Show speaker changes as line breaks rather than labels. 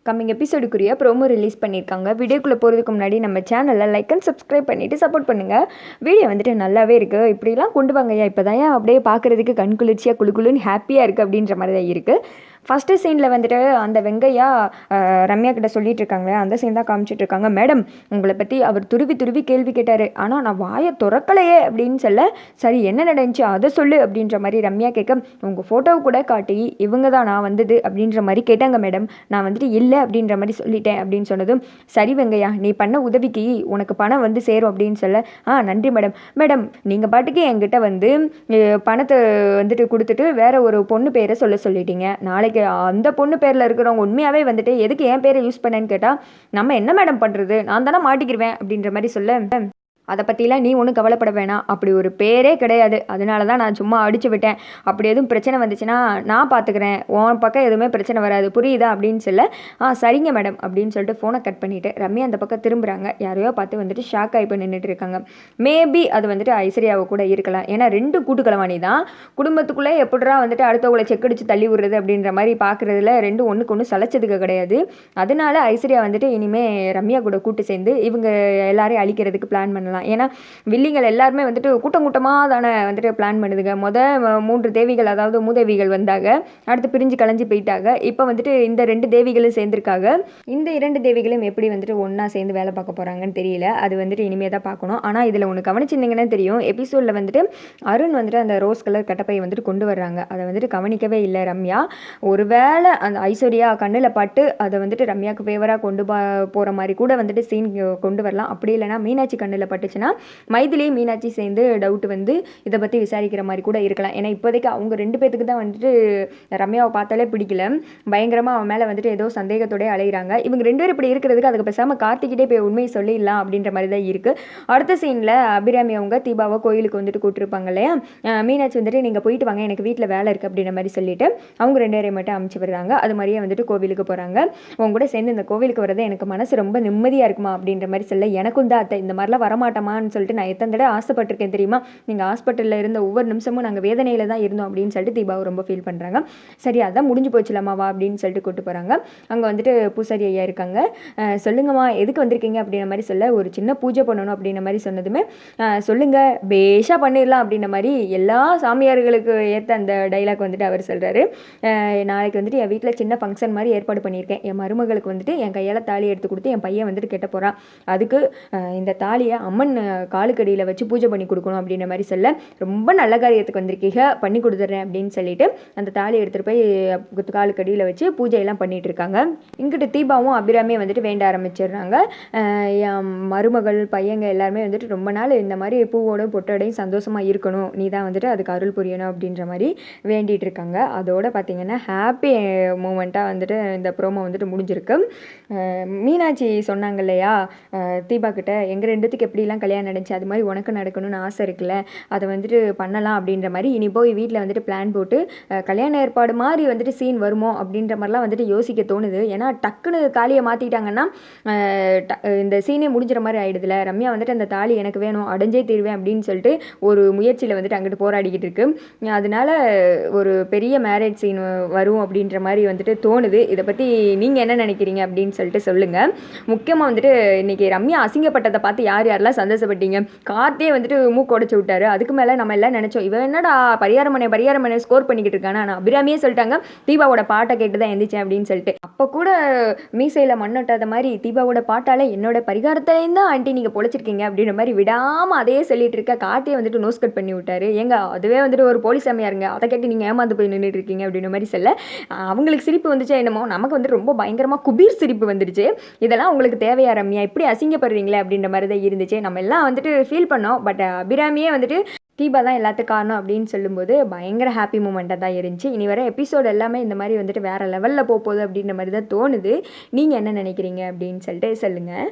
Coming எபிசோடுக்குரிய promo release பண்ணியிருக்காங்க. வீடியோக்குள்ளே போகிறதுக்கு முன்னாடி நம்ம சேனலை லைக் அண்ட் சப்ஸ்கிரைப் பண்ணிவிட்டு சப்போர்ட் பண்ணுங்கள். வீடியோ வந்துட்டு நல்லாவே இருக்குது. இப்படிலாம் கொண்டு வாங்கய்யா, இப்போ தான் அப்படியே பார்க்குறதுக்கு கண் குளிர்ச்சியாக குழுன்னு ஹாப்பியாக இருக்குது அப்படின்ற மாதிரி தான் இருக்குது. ஃபஸ்ட்டு சீனில் வந்துட்டு அந்த வெங்கையா ரம்யா கிட்ட சொல்லிட்டு இருக்காங்களே, அந்த சீன் தான் காமிச்சிட்டு இருக்காங்க. மேடம், உங்களை பற்றி அவர் துருவி கேள்வி கேட்டார், ஆனால் நான் வாயை திறக்கலையே அப்படின்னு சொல்ல, சரி என்ன நடந்துச்சு அதை சொல்லு அப்படின்ற மாதிரி ரம்யா கேட்க, உங்கள் ஃபோட்டோவை கூட காட்டி இவங்க தான் நான் வந்தது அப்படின்ற மாதிரி கேட்டாங்க மேடம். நான் வந்துட்டு இல்லை அப்படின்ற மாதிரி சொல்லிட்டேன் அப்படின்னு சொன்னதும், சரி வெங்கையா, நீ பண்ண உதவிக்கு உனக்கு பணம் வந்து சேரும் அப்படின்னு சொல்ல, நன்றி மேடம். மேடம், நீங்கள் பாட்டுக்கு என்கிட்ட வந்து பணத்தை வந்துட்டு கொடுத்துட்டு வேற ஒரு பொண்ணு பேரை சொல்லிட்டீங்க. நாளைக்கு அந்த பொண்ணு பேரில் இருக்கிறவங்க உண்மையாகவே வந்துட்டு எதுக்கு என் பேரை யூஸ் பண்ணேன்னு கேட்டால், நம்ம என்ன மேடம் பண்ணுறது, நான் தானே மாட்டிக்கிடுவேன் அப்படின்ற மாதிரி சொல்ல, அதை பற்றிலாம் நீ ஒன்றும் கவலைப்பட வேணாம், அப்படி ஒரு பேரே கிடையாது, அதனால தான் நான் சும்மா அடிச்சு விட்டேன். அப்படி எதுவும் பிரச்சனை வந்துச்சுன்னா நான் பார்த்துக்கிறேன், உன் பக்கம் எதுவுமே பிரச்சனை வராது, புரியுதா அப்படின்னு சொல்ல, சரிங்க மேடம் அப்படின்னு சொல்லிட்டு ஃபோனை கட் பண்ணிவிட்டு ரம்யா அந்த பக்கம் திரும்புகிறாங்க. யாரையோ பார்த்து வந்துட்டு ஷாக் ஆகி போய் நின்றுட்டு இருக்காங்க. மேபி அது வந்துட்டு ஐஸ்வர்யாவை கூட இருக்கலாம். ஏன்னா 2 கூட்டுக்கிழவாணி தான், குடும்பத்துக்குள்ளே எப்படிரா வந்துட்டு அடுத்தவங்களை செக்கடிச்சு தள்ளி விடுறது அப்படின்ற மாதிரி பார்க்குறதுல 2 ஒன்றுக்கு ஒன்று சளைச்சதுக்கு கிடையாது. அதனால ஐஸ்வர்யா வந்துட்டு இனிமேல் ரம்யா கூட கூட்டு சேர்ந்து இவங்க எல்லாரையும் அழிக்கிறதுக்கு பிளான் பண்ணலாம். ஏன்னா வில்லிகள் எல்லாருமே வந்துட்டு கூட்டமாக தானே வந்துட்டு பிளான் பண்ணுதுங்க. 3 தேவிகள், அதாவது மூதேவிகள் வந்தாங்க, அடுத்து பிரிஞ்சு கலைஞ்சு போயிட்டாங்க. இப்போ வந்துட்டு இந்த 2 தேவிகளும் சேர்ந்துருக்காங்க. இந்த 2 தேவிகளும் எப்படி வந்துட்டு ஒன்றா சேர்ந்து வேலை பார்க்க போகிறாங்கன்னு தெரியல. அது வந்துட்டு இனிமே தான் பார்க்கணும். ஆனால் இதில் ஒன்று கவனிச்சிருந்தீங்கன்னா தெரியும், எபிசோடில் வந்துட்டு அருண் வந்துட்டு அந்த ரோஸ் கலர் கட்டப்பை வந்துட்டு கொண்டு வர்றாங்க. அதை வந்துட்டு கவனிக்கவே இல்லை ரம்யா. ஒருவேளை அந்த ஐஸ்வர்யா கண்ணில் பட்டு அதை வந்துட்டு ரம்யாவுக்கு ஃபேவராக கொண்டு போகிற மாதிரி கூட வந்துட்டு சீன் கொண்டு வரலாம். அப்படி இல்லைனா மீனாட்சி கண்ணில் பட்டுச்சுன்னா மைதிலி மீனாட்சி சேர்ந்து டவுட் வந்து இதை பற்றி விசாரிக்கிற மாதிரி கூட இருக்கலாம். ஏன்னா இப்போதைக்கு அவங்க 2 பேத்துக்கு தான் வந்துட்டு ரம்யாவை பார்த்தாலே பிடிக்கல, பயங்கரமாக அவன் மேலே வந்துட்டு ஏதோ சந்தேகத்தோடய அலைகிறாங்க. இவங்க 2 பேரும் இப்படி இருக்கிறதுக்கு அதுக்கு பேசாமல் கார்த்திகிட்டே போய் உண்மையை சொல்லிடலாம் அப்படின்ற மாதிரி தான் இருக்குது. அடுத்த சீனில் அபிராமி அவங்க தீபாவை கோயிலுக்கு வந்துட்டு கூப்பிட்டுருப்பாங்க இல்லையா, மீனாட்சி வந்துட்டு நீங்கள் போயிட்டு வாங்க, எனக்கு வீட்டில் வேலை இருக்குது அப்படின்ற மாதிரி சொல்லிட்டு அவங்க 2 பேரையும் மட்டும் அமுச்சு விடுறாங்க. அது மாதிரியே வந்துட்டு கோவிலுக்கு போகிறாங்க. அவங்க கூட சேர்ந்து இந்த கோவிலுக்கு வரது எனக்கு மனசு ரொம்ப நிம்மதியாக இருக்குமா அப்படின்ற மாதிரி சொல்ல, எனக்கும் தான் அத்தை இந்த மாதிரிலாம் வரமாட்டோமான்னு சொல்லிட்டு நான் எத்தனை தடவை ஆசைப்பட்டிருக்கேன் தெரியுமா, நீங்கள் ஹாஸ்பிட்டலில் இருந்த ஒவ்வொரு நிமிஷமும் நாங்கள் வேதனையில் தான் இருந்தோம் அப்படின்னு சொல்லிட்டு தீபாவை ரொம்ப ஃபீல் பண்ணுறாங்க. சரி அதான் முடிஞ்சு போச்சுலாமாவா அப்படின்னு சொல்லிட்டு கூப்பிட்டு போகிறாங்க. அங்கே வந்துட்டு பூசாரி ஐயா இருக்காங்க. சொல்லுங்கம்மா எதுக்கு வந்திருக்கீங்க அப்படின்ற மாதிரி சொல்ல, ஒரு சின்ன பூஜை பண்ணணும் அப்படின்ற மாதிரி சொன்னதுமே, சொல்லுங்கள் பேஷாக பண்ணிடலாம் அப்படின்ற மாதிரி எல்லா சாமியார்களுக்கு ஏற்ற அந்த டைலாக் வந்துட்டு அவர் சொல்கிறாரு. நாளைக்கு வந்துட்டு என் வீட்டில் சின்ன ஃபங்க்ஷன் மாதிரி ஏற்பாடு பண்ணியிருக்கேன். என் மருமகளுக்கு வந்துட்டு என் கையால் தாலி எடுத்து கொடுத்து என் பையன் வந்துட்டு கெட்ட போகிறான். அதுக்கு இந்த தாலியை அம்மன் காலுக்கடியில் வச்சு பூஜை பண்ணி கொடுக்கணும் அப்படின்ற மாதிரி சொல்ல, ரொம்ப நல்ல காரியத்துக்கு வந்திருக்கீங்க, பண்ணி கொடுத்துட்றேன் அப்படின்னு சொல்லிட்டு அந்த தாலி எடுத்துகிட்டு போய் காலுக்கடியில் வச்சு பூஜையெல்லாம் பண்ணிட்டு இருக்காங்க. இங்கிட்டு தீபாவும் அபிராமியும் வந்துட்டு வேண்ட ஆரம்பிச்சிடுறாங்க. என் மருமகள் பையங்க எல்லாருமே வந்துட்டு ரொம்ப நாள் இந்த மாதிரி பூவோட பொட்டோடையும் சந்தோஷமாக இருக்கணும், நீ தான் வந்துட்டு அதுக்கு அருள் புரியணும் அப்படின்ற மாதிரி வேண்டிகிட்டு இருக்காங்க. அதோடு பார்த்திங்கன்னா ஹாப்பி மூமெண்ட்டாக வந்துட்டு இந்த ப்ரோமோ வந்துட்டு முடிஞ்சிருக்கு. மீனாட்சி சொன்னாங்க இல்லையா தீபா கிட்ட, எங்கள் 2 எப்படிலாம் கல்யாணம் நடந்துச்சு அது மாதிரி உனக்கு நடக்கணும்னு ஆசை இருக்குல்ல, அதை வந்துட்டு பண்ணலாம் அப்படின்ற மாதிரி இனி போய் வீட்டில் வந்துட்டு பிளான் போட்டு கல்யாண ஏற்பாடு மாதிரி வந்துட்டு சீன் வருமோ அப்படின்ற மாதிரிலாம் வந்துட்டு யோசிக்க தோணுது. ஏன்னா டக்குன்னு தாலியை மாற்றிட்டாங்கன்னா இந்த சீனே முடிஞ்சிற மாதிரி ஆகிடுதுல. ரம்யா வந்துட்டு அந்த தாலி எனக்கு வேணும், அடைஞ்சே தீர்வேன் அப்படின்னு சொல்லிட்டு ஒரு முயற்சியில் வந்துட்டு அங்கிட்டு போராடிக்கிட்டு இருக்கு. அதனால ஒரு பெரிய மேரேஜ் சீன் வரும் அப்படின்ற மாதிரி வந்துட்டு தோணுது. இதை பற்றி நீங்கள் என்ன நினைக்கிறீங்க அப்படின்னு சொல்லிட்டு சொல்லுங்கள். முக்கியமாக வந்துட்டு இன்றைக்கி ரம்யா அசிங்கப்பட்டதை பார்த்து யாரெல்லாம் சந்தோஷப்பட்டீங்க? கார்த்தியே வந்துட்டு மூக்கு உடைச்சு விட்டாரு. அதுக்கு மேலே நம்ம எல்லாம் நினச்சோம், இவன் என்னடா பரிகாரமனை ஸ்கோர் பண்ணிக்கிட்டு இருக்கானா. நான் அபிராமியே சொல்லிட்டாங்க தீபாவோட பாட்டை கேட்டு தான் எந்திரிச்சேன் அப்படின்னு சொல்லிட்டு. அப்போ கூட மீசையில் மண்ணொட்டாத மாதிரி தீபாவோட பாட்டால் என்னோட பரிகாரத்தையும் தான் ஆண்டி நீங்கள் பொழைச்சிருக்கீங்க அப்படின்ற மாதிரி விடாமல் அதையே சொல்லிட்டு இருக்க கார்த்தியை வந்துட்டு நோஸ் கட் பண்ணி விட்டாரு. ஏங்க அதுவே வந்துட்டு ஒரு போலீஸ் அம்மையாருங்க, அதை கேட்டு நீங்கள் ஏமாந்து போய் நின்றுட்டு இருக்கீங்க அப்படின்ற மாதிரி சொல்ல, அவங்களுக்கு சிரிப்பு வந்துச்சா என்னமோ, நமக்கு வந்துட்டு ரொம்ப பயங்கரமாக குபீர் சிரிப்பு வந்துடுச்சு. இதெல்லாம் உங்களுக்கு தேவையா ரம்யா, இப்படி அசிங்கப்படுறீங்களே அப்படின்ற மாதிரி தான் இருந்துச்சு. நம்ம எல்லாம் வந்துட்டு ஃபீல் பண்ணோம். பட் அபிராமியே வந்துட்டு தீபா தான் எல்லாத்துக்கும் காரணம் அப்படின்னு சொல்லும்போது பயங்கர ஹாப்பி மூமெண்ட்டாக தான் இருந்துச்சு. இனி வர எபிசோடு எல்லாமே இந்த மாதிரி வந்துட்டு வேறு லெவலில் போகுது அப்படின்ற மாதிரி தான் தோணுது. நீங்கள் என்ன நினைக்கிறீங்க அப்படின்னு சொல்லிட்டு சொல்லுங்கள்.